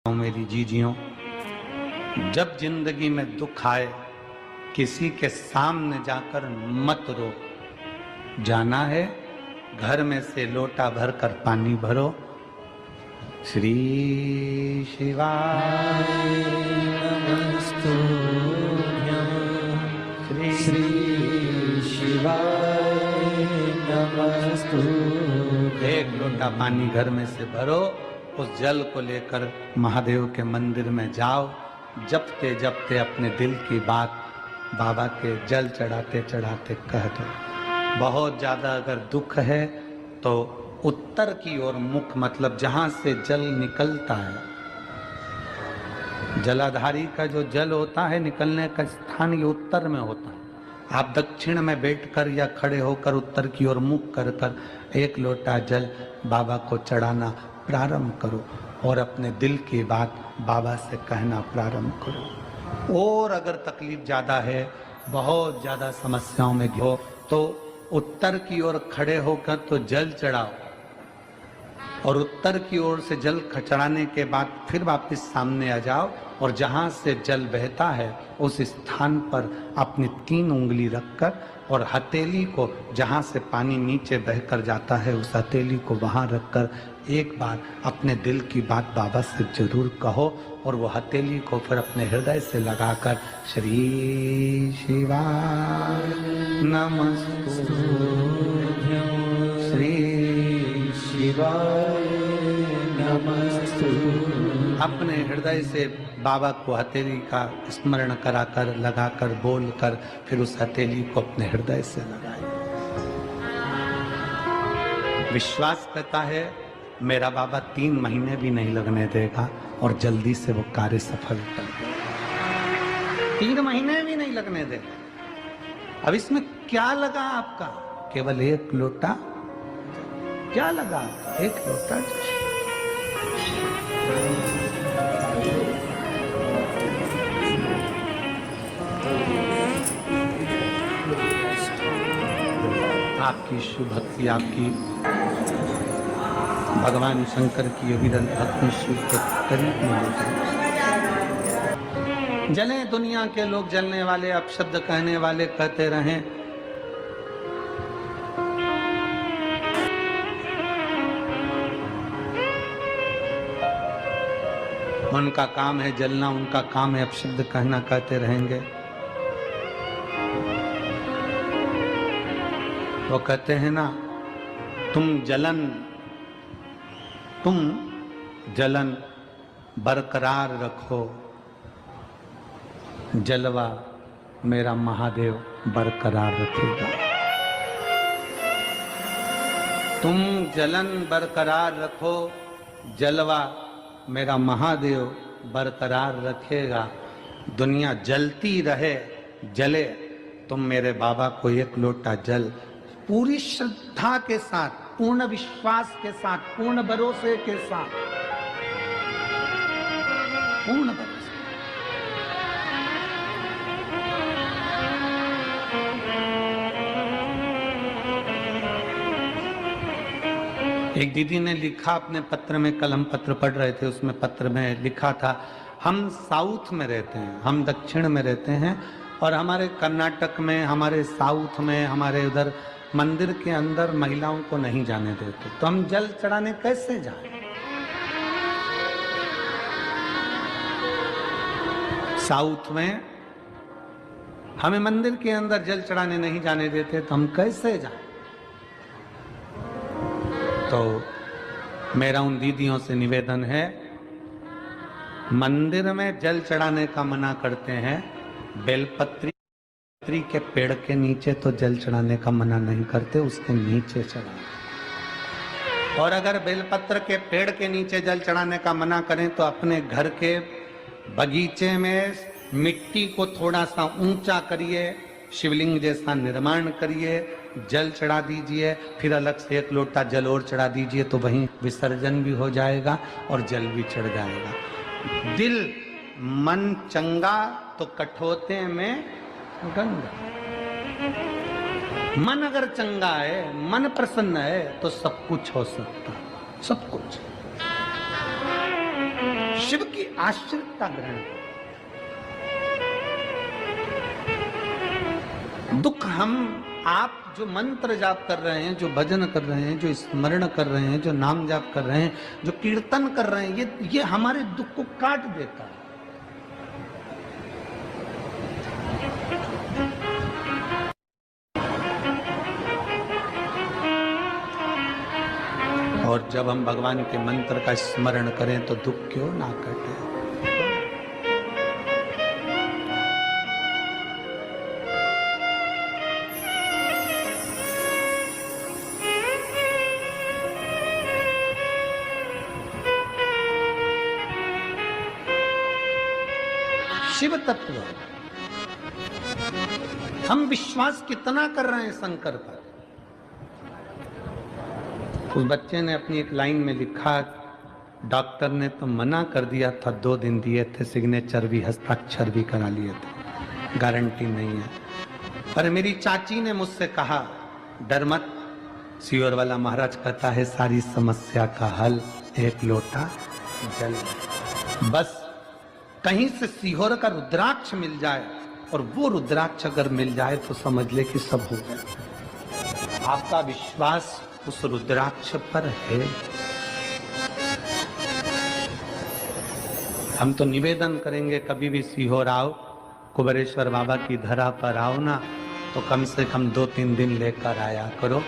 मेरी जीजियों, जब जिंदगी में दुख आए किसी के सामने जाकर मत रो। जाना है घर में से लोटा भर कर पानी भरो। श्री शिवाय नमस्तुभ्यं, श्री शिवाय नमस्तुभ्यं। एक लोटा पानी घर में से भरो, उस जल को लेकर महादेव के मंदिर में जाओ। जपते जपते अपने दिल की बात बाबा के जल चढ़ाते चढ़ाते कह दो। बहुत ज्यादा अगर दुख है तो उत्तर की ओर मुख, मतलब जहां से जल निकलता है, जलाधारी का जो जल होता है निकलने का स्थान ये उत्तर में होता है। आप दक्षिण में बैठकर या खड़े होकर उत्तर की ओर मुख कर कर एक लोटा जल बाबा को चढ़ाना प्रारंभ करो और अपने दिल की बात बाबा से कहना प्रारंभ करो। और अगर तकलीफ ज्यादा है, बहुत ज्यादा समस्याओं में हो, तो उत्तर की ओर खड़े होकर तो जल चढ़ाओ और उत्तर की ओर से जल चढ़ाने के बाद फिर वापस सामने आ जाओ और जहां से जल बहता है उस स्थान पर अपनी 3 उंगली रखकर और हथेली को, जहां से पानी नीचे बहकर जाता है उस हथेली को वहां रखकर एक बार अपने दिल की बात बाबा से जरूर कहो और वो हथेली को फिर अपने हृदय से लगाकर श्री शिवाय नमस्तुभ्यं, श्री शिवाय नमस्तुभ्यं। अपने हृदय से बाबा को हथेली का स्मरण कराकर लगाकर बोलकर फिर उस हथेली को अपने हृदय से लगाए। विश्वास करता है मेरा बाबा 3 महीने भी नहीं लगने देगा और जल्दी से वो कार्य सफल कर देगा। 3 महीने भी नहीं लगने देगा। अब इसमें क्या लगा आपका? केवल एक लोटा। क्या लगा? एक लोटा। आपकी शुभ भक्ति, आपकी भगवान शंकर की अविरल भक्ति शिव के करीब में ले जाए। जले दुनिया के लोग, जलने वाले, अपशब्द कहने वाले कहते रहें। उनका काम है जलना, उनका काम है अपशब्द कहना, कहते रहेंगे। वो कहते हैं ना, तुम जलन बरकरार रखो, जलवा मेरा महादेव बरकरार रखेगा। तुम जलन बरकरार रखो, जलवा मेरा महादेव बरकरार रखेगा। दुनिया जलती रहे, जले, तुम मेरे बाबा को एक लोटा जल पूरी श्रद्धा के साथ, पूर्ण विश्वास के साथ, पूर्ण भरोसे के साथ, पूर्ण भरोसे। एक दीदी ने लिखा अपने पत्र में, कल हम पत्र पढ़ रहे थे, उसमें पत्र में लिखा था, हम साउथ में रहते हैं, हम दक्षिण में रहते हैं और हमारे कर्नाटक में, हमारे साउथ में, हमारे उधर मंदिर के अंदर महिलाओं को नहीं जाने देते, तो हम जल चढ़ाने कैसे जाएं? साउथ में हमें मंदिर के अंदर जल चढ़ाने नहीं जाने देते, तो हम कैसे जाएं? तो मेरा उन दीदियों से निवेदन है, मंदिर में जल चढ़ाने का मना करते हैं, बेलपत्री के पेड़ के नीचे तो जल चढ़ाने का मना नहीं करते, उसके नीचे चढ़ाना। और अगर बेलपत्र के पेड़ के नीचे जल चढ़ाने का मना करें तो अपने घर के बगीचे में मिट्टी को थोड़ा सा ऊंचा करिए, शिवलिंग जैसा निर्माण करिए, जल चढ़ा दीजिए, फिर अलग से एक लोटा जल और चढ़ा दीजिए, तो वहीं विसर्जन भी हो जाएगा और जल भी चढ़ जाएगा। दिल मन चंगा तो कठोते में गंगा। मन अगर चंगा है, मन प्रसन्न है, तो सब कुछ हो सकता, सब कुछ। शिव की आश्रितता ग्रहण करो। दुख हम आप जो मंत्र जाप कर रहे हैं, जो भजन कर रहे हैं, जो स्मरण कर रहे हैं, जो नाम जाप कर रहे हैं, जो कीर्तन कर रहे हैं, ये हमारे दुख को काट देता है। और जब हम भगवान के मंत्र का स्मरण करें तो दुख क्यों ना कटे। शिव तत्व हम विश्वास कितना कर रहे हैं शंकर पर। उस बच्चे ने अपनी एक लाइन में लिखा, डॉक्टर ने तो मना कर दिया था, 2 दिन दिए थे, सिग्नेचर भी हस्ताक्षर भी करा लिए थे, गारंटी नहीं है। पर मेरी चाची ने मुझसे कहा, डर मत, सियोर वाला महाराज कहता है सारी समस्या का हल 1 लोटा जल। बस कहीं से सीहोर का रुद्राक्ष मिल जाए, और वो रुद्राक्ष अगर मिल जाए तो समझ ले कि सब हो गया। आपका विश्वास उस रुद्राक्ष पर है। हम तो निवेदन करेंगे, कभी भी सीहोर आओ, कुबेरेश्वर बाबा की धरा पर आओ ना, तो कम से कम 2-3 दिन लेकर आया करो।